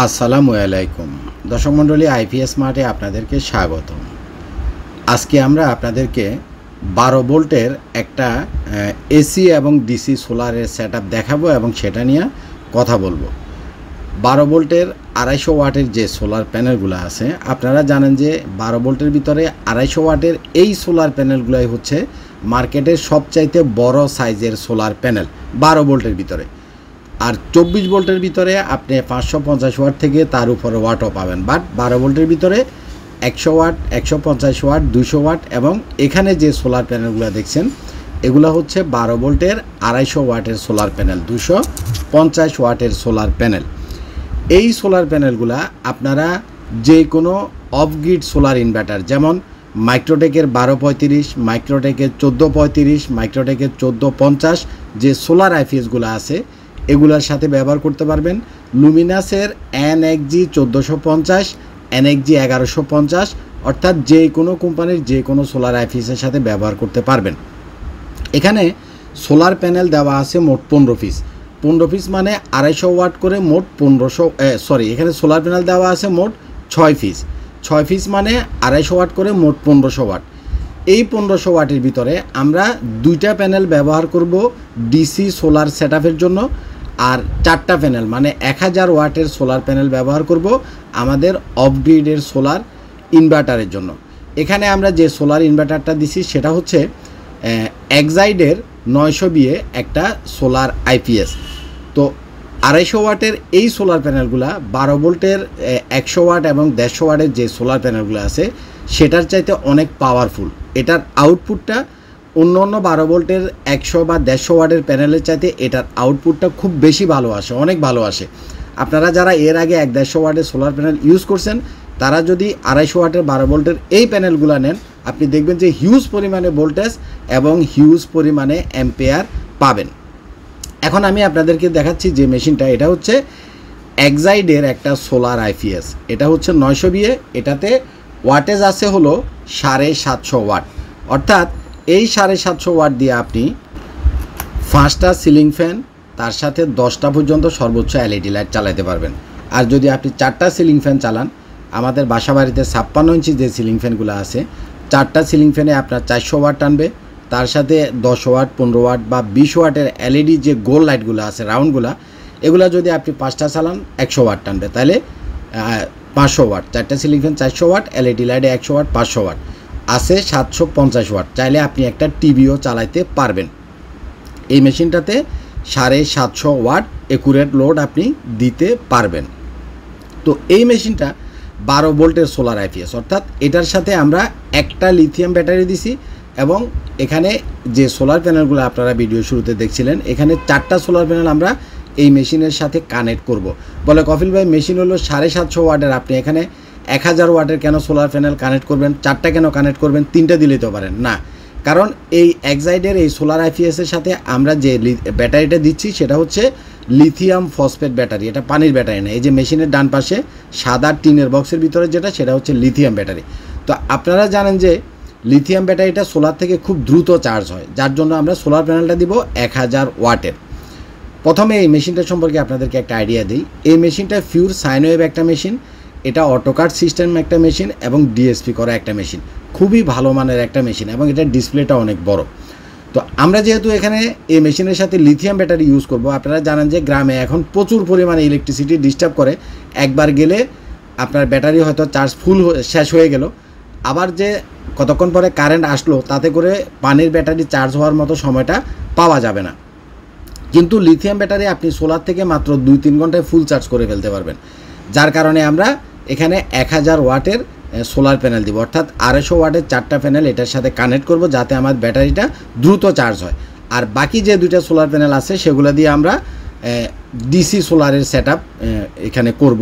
আসসালামু আলাইকুম দর্শক মণ্ডলী, আইপিএস স্মার্টে আপনাদেরকে স্বাগতম। আজকে আমরা আপনাদেরকে 12 ভোল্টের একটা এসি এবং ডিসি সোলারের সেটআপ দেখাবো এবং সেটা নিয়ে কথা বলবো। 12 ভোল্টের 250 ওয়াটের যে সোলার প্যানেলগুলো আছে, আপনারা জানেন যে 12 ভোল্টের ভিতরে 250 ওয়াটের এই সোলার প্যানেলগুলাই হচ্ছে মার্কেটের সবচাইতে বড় সাইজের সোলার প্যানেল 12 ভোল্টের ভিতরে। আর 24 ভোল্টের ভিতরে আপনি 550 ওয়াট থেকে তার উপরে ওয়াটও পাবেন, বাট 12 ভোল্টের ভিতরে 100 ওয়াট, 150 ওয়াট, 200 ওয়াট এবং এখানে যে সোলার প্যানেলগুলো দেখছেন এগুলো হচ্ছে 12 ভোল্টের 250 ওয়াটের সোলার প্যানেল, 250 ওয়াটের সোলার প্যানেল। এই সোলার প্যানেলগুলা আপনারা যে কোনো অফ গ্রিড সোলার ইনভার্টার, যেমন মাইক্রোটেকের 1235, মাইক্রোটেকের 1435, মাইক্রোটেকের 1450 যে সোলার আইপিএসগুলো আছে এগুলোর সাথে ব্যবহার করতে পারবেন। লুমিনাসের NXG 1450, NXG 1150, অর্থাৎ যে কোনো কোম্পানির যে কোনো সোলার আইপিএসের সাথে ব্যবহার করতে পারবেন। এখানে সোলার প্যানেল দেওয়া আছে মোট 15 পিস। 15 পিস মানে 250 ওয়াট করে মোট 1500, এখানে সোলার প্যানেল দেওয়া আছে মোট 6 পিস। 6 পিস মানে 250 ওয়াট করে মোট 1500 ওয়াট। এই 1500 ওয়াটের ভিতরে আমরা 2টা প্যানেল ব্যবহার করব ডিসি সোলার সেটআপের জন্য, আর 4টা প্যানেল মানে 1000 ওয়াটের সোলার প্যানেল ব্যবহার করব আমাদের অফ গ্রিডের সোলার ইনভার্টারের জন্য। এখানে আমরা যে সোলার ইনভার্টারটা দিছি সেটা হচ্ছে এক্সাইডের 900 বিয়ে একটা সোলার আইপিএস। তো 250 ওয়াটের এই সোলার প্যানেলগুলা 12 ভোল্টের 100 ওয়াট এবং 150 ওয়াটের যে সোলার প্যানেলগুলো আছে সেটার চাইতে অনেক পাওয়ারফুল। এটার আউটপুটটা অন্য 12 ভোল্টের 100 বা 150 ওয়াটের প্যানেলের চাইতে এটার আউটপুটটা খুব বেশি ভালো আসে, অনেক ভালো আসে। আপনারা যারা এর আগে 150 ওয়াটের সোলার প্যানেল ইউজ করছেন তারা যদি 250 ওয়াটের 12 ভোল্টের এই প্যানেলগুলো নেন, আপনি দেখবেন যে হিউজ পরিমাণে ভোল্টেজ এবং হিউজ পরিমাণে অ্যাম্পিয়ার পাবেন। এখন আমি আপনাদেরকে দেখাচ্ছি যে মেশিনটা, এটা হচ্ছে এক্সাইডের একটা সোলার আইপিএস। এটা হচ্ছে 900 বিয়ে, এটাতে ওয়াটেজ আছে হলো 750 ওয়াট। অর্থাৎ এই 750 ওয়াট দিয়ে আপনি 5টা সিলিং ফ্যান, তার সাথে 10টা পর্যন্ত সর্বোচ্চ এলইডি লাইট চালাতে পারবেন। আর যদি আপনি 4টা সিলিং ফ্যান চালান, আমাদের বাসা বাড়িতে 56 ইঞ্চি যে সিলিং ফ্যানগুলো আছে, 4টা সিলিং ফ্যানে আপনার 400 ওয়াট টানবে, তার সাথে 10 ওয়াট, 15 ওয়াট বা 20 ওয়াটের এলইডি যে গোল লাইটগুলো আছে রাউন্ডগুলো, এগুলো যদি আপনি 5টা চালান 100 ওয়াট টানবে, তাহলে 500 ওয়াট। 4টা সিলিং ফ্যান 400 ওয়াট, এলইডি লাইটে 100 ওয়াট, 500 ওয়াট আছে 750 ওয়াট। চাইলে আপনি একটা টিভিও চালাতে পারবেন। এই মেশিনটাতে 750 ওয়াট একুরেট লোড আপনি দিতে পারবেন। তো এই মেশিনটা 12 ভোল্টের সোলার আইপিএস, অর্থাৎ এটার সাথে আমরা একটা লিথিয়াম ব্যাটারি দিছি এবং এখানে যে সোলার প্যানেলগুলো আপনারা ভিডিও শুরুতে দেখছিলেন, এখানে 4টা সোলার প্যানেল আমরা এই মেশিনের সাথে কানেক্ট করব। বলে কফিল ভাই মেশিন হলো 750 ওয়াটের, আপনি এখানে 1000 ওয়াটের কেন সোলার প্যানেল কানেক্ট করবেন, 4টা কেন কানেক্ট করবেন, 3টা দিলেই তো পারেন না। কারণ এই এক্সাইডের এই সোলার আইপিএসের সাথে আমরা যে ব্যাটারিটা দিচ্ছি সেটা হচ্ছে লিথিয়াম ফসফেট ব্যাটারি, এটা পানির ব্যাটারি না। এই যে মেশিনের ডান পাশে সাদা টিনের বক্সের ভিতরে যেটা, সেটা হচ্ছে লিথিয়াম ব্যাটারি। তো আপনারা জানেন যে লিথিয়াম ব্যাটারিটা সোলার থেকে খুব দ্রুত চার্জ হয়, যার জন্য আমরা সোলার প্যানেলটা দিব 1000 ওয়াটের। প্রথমে এই মেশিনটা সম্পর্কে আপনাদেরকে একটা আইডিয়া দিই। এই মেশিনটা পিওর সাইন ওয়েভ একটা মেশিন, এটা অটোকাট সিস্টেম একটা মেশিন এবং ডিএসপি করা একটা মেশিন, খুবই ভালো মানের একটা মেশিন এবং এটার ডিসপ্লেটা অনেক বড়। তো আমরা যেহেতু এখানে এই মেশিনের সাথে লিথিয়াম ব্যাটারি ইউজ করব, আপনারা জানেন যে গ্রামে এখন প্রচুর পরিমাণে ইলেকট্রিসিটি ডিস্টার্ব করে। একবার গেলে আপনার ব্যাটারি হয়তো চার্জ ফুল শেষ হয়ে গেল, আবার যে কতক্ষণ পরে কারেন্ট আসলো তাতে করে পানির ব্যাটারি চার্জ হওয়ার মতো সময়টা পাওয়া যাবে না। কিন্তু লিথিয়াম ব্যাটারি আপনি সোলার থেকে মাত্র 2-3 ঘন্টায় ফুল চার্জ করে ফেলতে পারবেন। যার কারণে আমরা এখানে 1000 ওয়াটের সোলার প্যানেল দিব, অর্থাৎ 250 ওয়াটের 4টা প্যানেল এটার সাথে কানেক্ট করব যাতে আমার ব্যাটারিটা দ্রুত চার্জ হয়। আর বাকি যে 2টা সোলার প্যানেল আছে সেগুলো দিয়ে আমরা ডিসি সোলারের সেটআপ এখানে করব।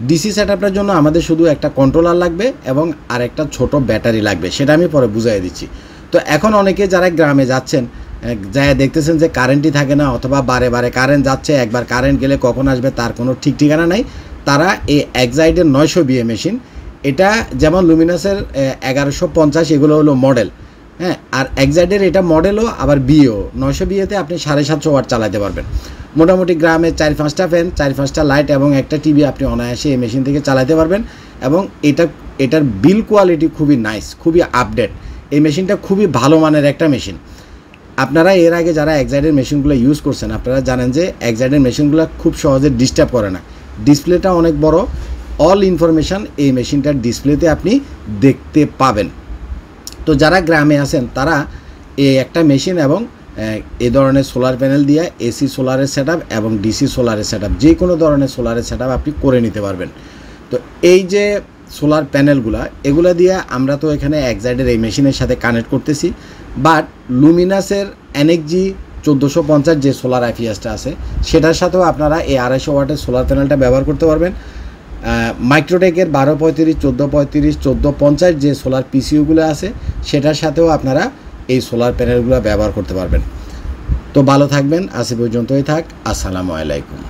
ডিসি সেটআপের জন্য আমাদের শুধু একটা কন্ট্রোলার লাগবে এবং আরেকটা ছোট ব্যাটারি লাগবে, সেটা আমি পরে বুঝিয়ে দিচ্ছি। তো এখন অনেকে যারা গ্রামে যাচ্ছেন, যা দেখতেছেন যে কারেন্টই থাকে না অথবা বারে বারে কারেন্ট যাচ্ছে, একবার কারেন্ট গেলে কখন আসবে তার কোনো ঠিক ঠিকানা নাই, তারা এই এক্সাইডের 900 বিএ মেশিন, এটা যেমন লুমিনাসের 1150 এগুলো হলো মডেল, হ্যাঁ, আর এক্সাইডের এটা মডেলও আবার বিও 900 বিএতে আপনি 750 ওয়াট চালাতে পারবেন। মোটামুটি গ্রামে 4-5টা ফ্যান, 4-5টা লাইট এবং একটা টিভি আপনি অনায়াসে এই মেশিন থেকে চালাতে পারবেন। এবং এটার বিল কোয়ালিটি খুবই নাইস, খুবই আপডেট। এই মেশিনটা খুবই ভালো মানের একটা মেশিন। আপনারা এর আগে যারা এক্সাইডের মেশিনগুলো ইউজ করছেন আপনারা জানেন যে এক্সাইডের মেশিনগুলো খুব সহজে ডিস্টার্ব করে না। ডিসপ্লেটা অনেক বড়, অল ইনফরমেশান এই মেশিনটার ডিসপ্লেতে আপনি দেখতে পাবেন। তো যারা গ্রামে আছেন তারা এই একটা মেশিন এবং এই ধরনের সোলার প্যানেল দিয়ে এসি সোলারের সেটআপ এবং ডিসি সোলারের সেটআপ, যে কোনো ধরনের সোলারের সেটআপ আপনি করে নিতে পারবেন। তো এই যে সোলার প্যানেলগুলা এগুলা দিয়ে আমরা তো এখানে এক্সাইডের এই মেশিনের সাথে কানেক্ট করতেছি, বাট লুমিনাসের NXG 1450 যে সোলার আইপিএসটা আছে সেটার সাথেও আপনারা এই 250 ওয়াটের সোলার প্যানেলটা ব্যবহার করতে পারবেন। মাইক্রোটেকের 1235, 1435, 1450 যে সোলার পিসিইউগুলো আছে সেটার সাথেও আপনারা এই সোলার প্যানেলগুলো ব্যবহার করতে পারবেন। তো ভালো থাকবেন, আজ পর্যন্তই থাক। আসসালামু আলাইকুম।